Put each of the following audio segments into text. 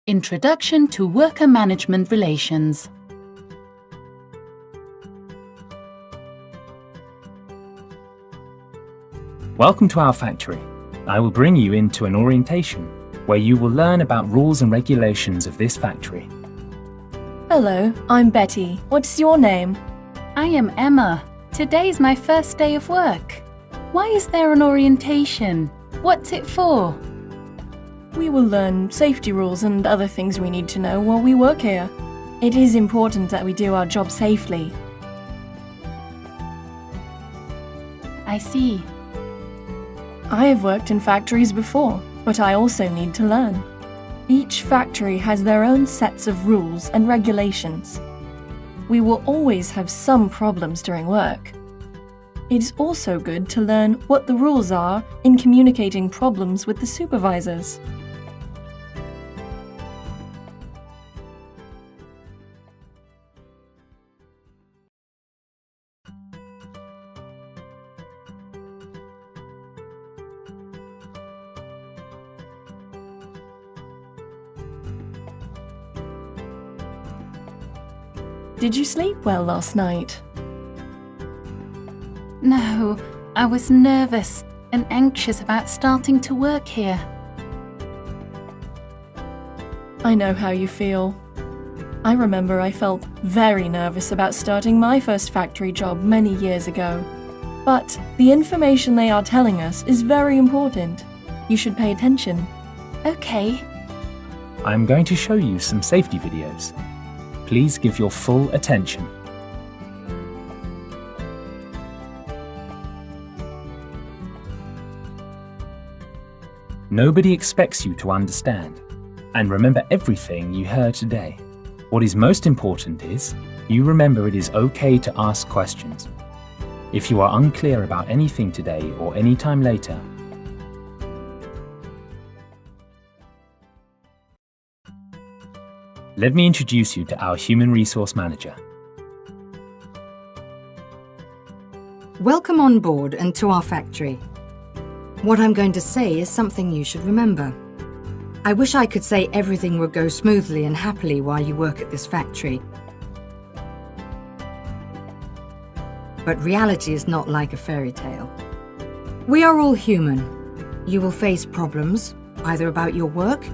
Introduction to Worker Management Relations. Welcome to our factory. I will bring you into an orientation where you will learn about rules and regulations of this factory. Hello, I'm Betty. What's your name? I am Emma. Today's my first day of work. Why is there an orientation? What's it for? We will learn safety rules and other things we need to know while we work here. It is important that we do our job safely. I see. I have worked in factories before, but I also need to learn. Each factory has their own sets of rules and regulations. We will always have some problems during work. It is also good to learn what the rules are in communicating problems with the supervisors. Did you sleep well last night? No, I was nervous and anxious about starting to work here. I know how you feel. I remember I felt very nervous about starting my first factory job many years ago. But the information they are telling us is very important. You should pay attention. Okay. I'm going to show you some safety videos. Please give your full attention. Nobody expects you to understand and remember everything you heard today. What is most important is you remember it is okay to ask questions. If you are unclear about anything today or any time later, let me introduce you to our Human Resource Manager. Welcome on board and to our factory. What I'm going to say is something you should remember. I wish I could say everything would go smoothly and happily while you work at this factory. But reality is not like a fairy tale. We are all human. You will face problems, either about your work,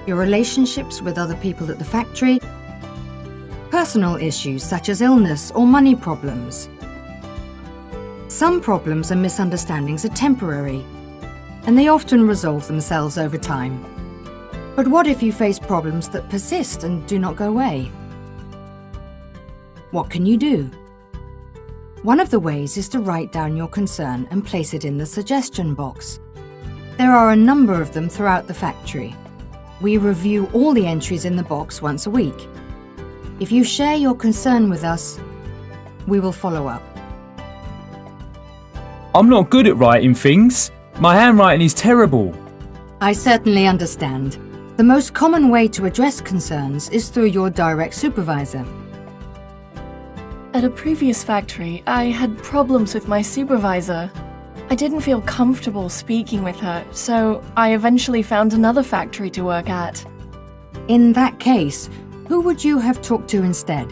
your relationships with other people at the factory, personal issues such as illness or money problems. Some problems and misunderstandings are temporary, and they often resolve themselves over time. But what if you face problems that persist and do not go away? What can you do? One of the ways is to write down your concern and place it in the suggestion box. There are a number of them throughout the factory. We review all the entries in the box once a week. If you share your concern with us, we will follow up. I'm not good at writing things. My handwriting is terrible. I certainly understand. The most common way to address concerns is through your direct supervisor. At a previous factory, I had problems with my supervisor. I didn't feel comfortable speaking with her, so I eventually found another factory to work at. In that case, who would you have talked to instead?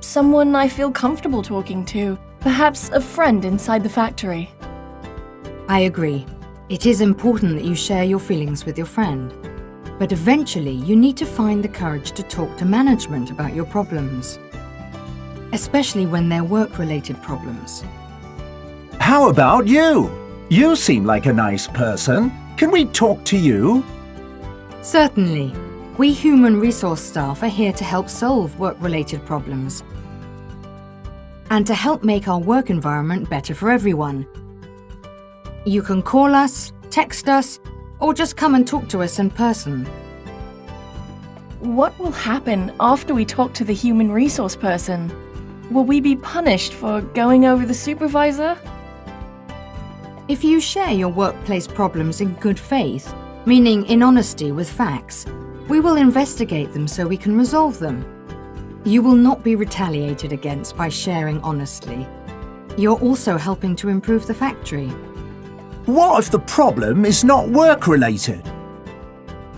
Someone I feel comfortable talking to, perhaps a friend inside the factory. I agree. It is important that you share your feelings with your friend. But eventually, you need to find the courage to talk to management about your problems, especially when they're work-related problems. How about you? You seem like a nice person. Can we talk to you? Certainly. We human resource staff are here to help solve work-related problems and to help make our work environment better for everyone. You can call us, text us, or just come and talk to us in person. What will happen after we talk to the human resource person? Will we be punished for going over the supervisor? If you share your workplace problems in good faith, meaning in honesty with facts, we will investigate them so we can resolve them. You will not be retaliated against by sharing honestly. You're also helping to improve the factory. What if the problem is not work-related?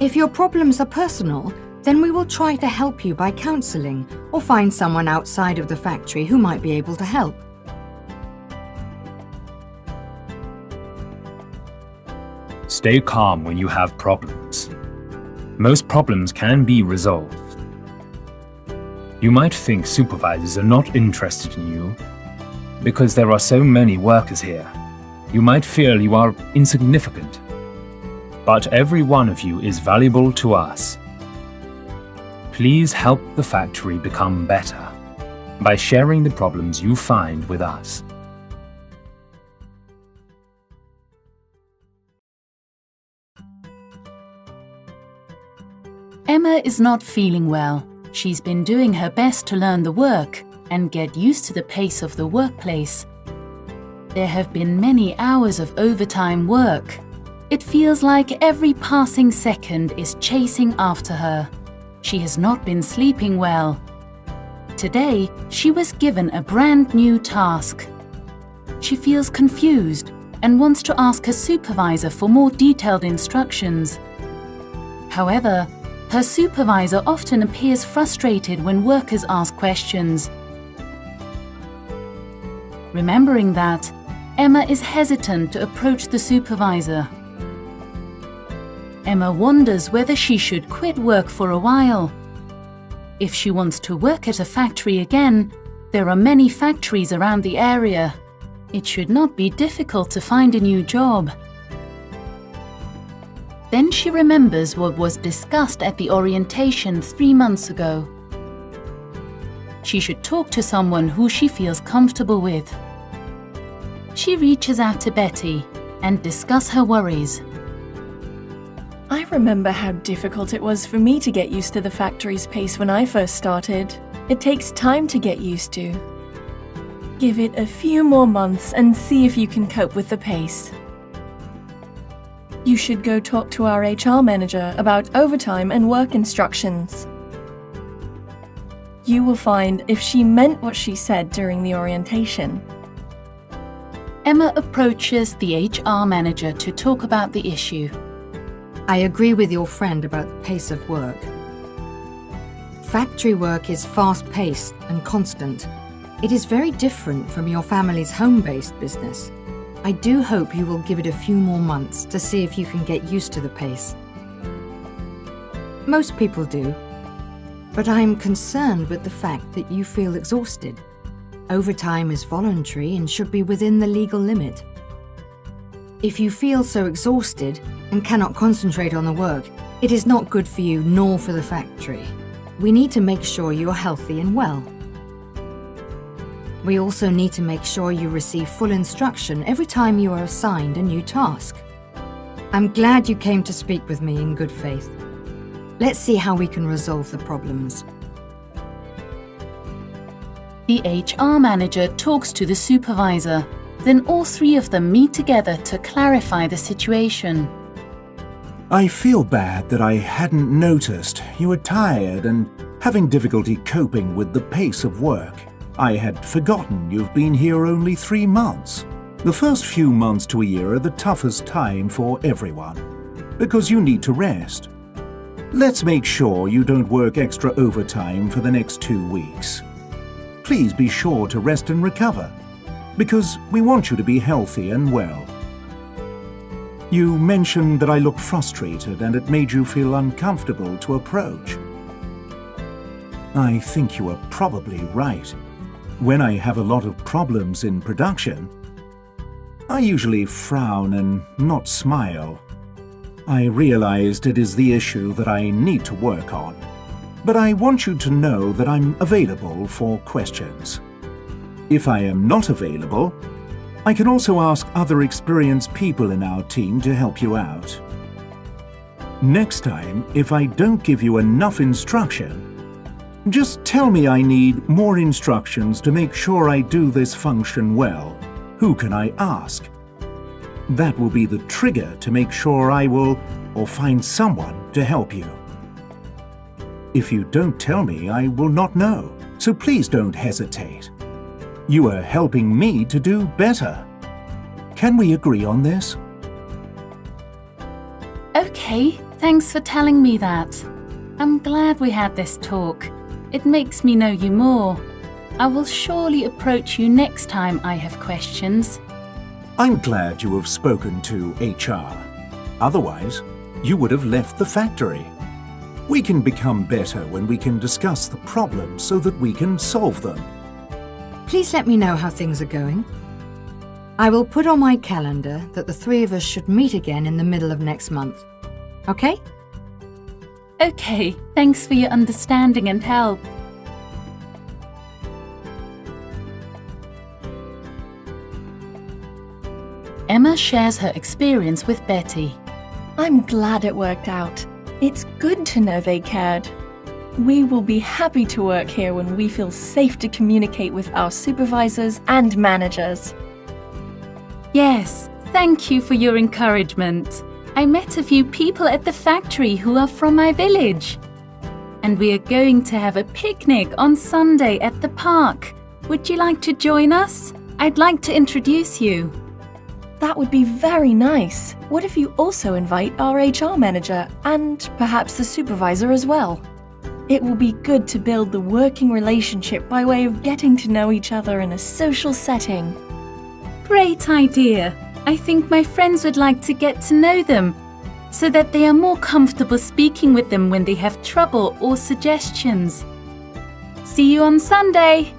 If your problems are personal, then we will try to help you by counselling or find someone outside of the factory who might be able to help. Stay calm when you have problems. Most problems can be resolved. You might think supervisors are not interested in you because there are so many workers here. You might feel you are insignificant. But every one of you is valuable to us. Please help the factory become better by sharing the problems you find with us. Emma is not feeling well. She's been doing her best to learn the work and get used to the pace of the workplace. There have been many hours of overtime work. It feels like every passing second is chasing after her. She has not been sleeping well. Today, she was given a brand new task. She feels confused and wants to ask her supervisor for more detailed instructions. However, her supervisor often appears frustrated when workers ask questions. Remembering that, Emma is hesitant to approach the supervisor. Emma wonders whether she should quit work for a while. If she wants to work at a factory again, there are many factories around the area. It should not be difficult to find a new job. Then she remembers what was discussed at the orientation 3 months ago. She should talk to someone who she feels comfortable with. She reaches out to Betty and discuss her worries. I remember how difficult it was for me to get used to the factory's pace when I first started. It takes time to get used to. Give it a few more months and see if you can cope with the pace. You should go talk to our HR manager about overtime and work instructions. You will find if she meant what she said during the orientation. Emma approaches the HR manager to talk about the issue. I agree with your friend about the pace of work. Factory work is fast-paced and constant. It is very different from your family's home-based business. I do hope you will give it a few more months to see if you can get used to the pace. Most people do, but I am concerned with the fact that you feel exhausted. Overtime is voluntary and should be within the legal limit. If you feel so exhausted and cannot concentrate on the work, it is not good for you nor for the factory. We need to make sure you are healthy and well. We also need to make sure you receive full instruction every time you are assigned a new task. I'm glad you came to speak with me in good faith. Let's see how we can resolve the problems. The HR manager talks to the supervisor. Then all three of them meet together to clarify the situation. I feel bad that I hadn't noticed you were tired and having difficulty coping with the pace of work. I had forgotten you've been here only 3 months. The first few months to a year are the toughest time for everyone, because you need to rest. Let's make sure you don't work extra overtime for the next 2 weeks. Please be sure to rest and recover, because we want you to be healthy and well. You mentioned that I looked frustrated and it made you feel uncomfortable to approach. I think you are probably right. When I have a lot of problems in production, I usually frown and not smile. I realized it is the issue that I need to work on, but I want you to know that I'm available for questions. If I am not available, I can also ask other experienced people in our team to help you out. Next time, if I don't give you enough instruction, just tell me I need more instructions to make sure I do this function well. Who can I ask? That will be the trigger to make sure I will or find someone to help you. If you don't tell me, I will not know, so please don't hesitate. You are helping me to do better. Can we agree on this? Okay, Thanks for telling me that. I'm glad we had this talk. It makes me know you more. I will surely approach you next time I have questions. I'm glad you have spoken to HR. Otherwise, you would have left the factory. We can become better when we can discuss the problems so that we can solve them. Please let me know how things are going. I will put on my calendar that the three of us should meet again in the middle of next month. Okay? Okay, thanks for your understanding and help. Emma shares her experience with Betty. I'm glad it worked out. It's good to know they cared. We will be happy to work here when we feel safe to communicate with our supervisors and managers. Yes, thank you for your encouragement. I met a few people at the factory who are from my village. And we are going to have a picnic on Sunday at the park. Would you like to join us? I'd like to introduce you. That would be very nice. What if you also invite our HR manager and perhaps the supervisor as well? It will be good to build the working relationship by way of getting to know each other in a social setting. Great idea. I think my friends would like to get to know them so that they are more comfortable speaking with them when they have trouble or suggestions. See you on Sunday!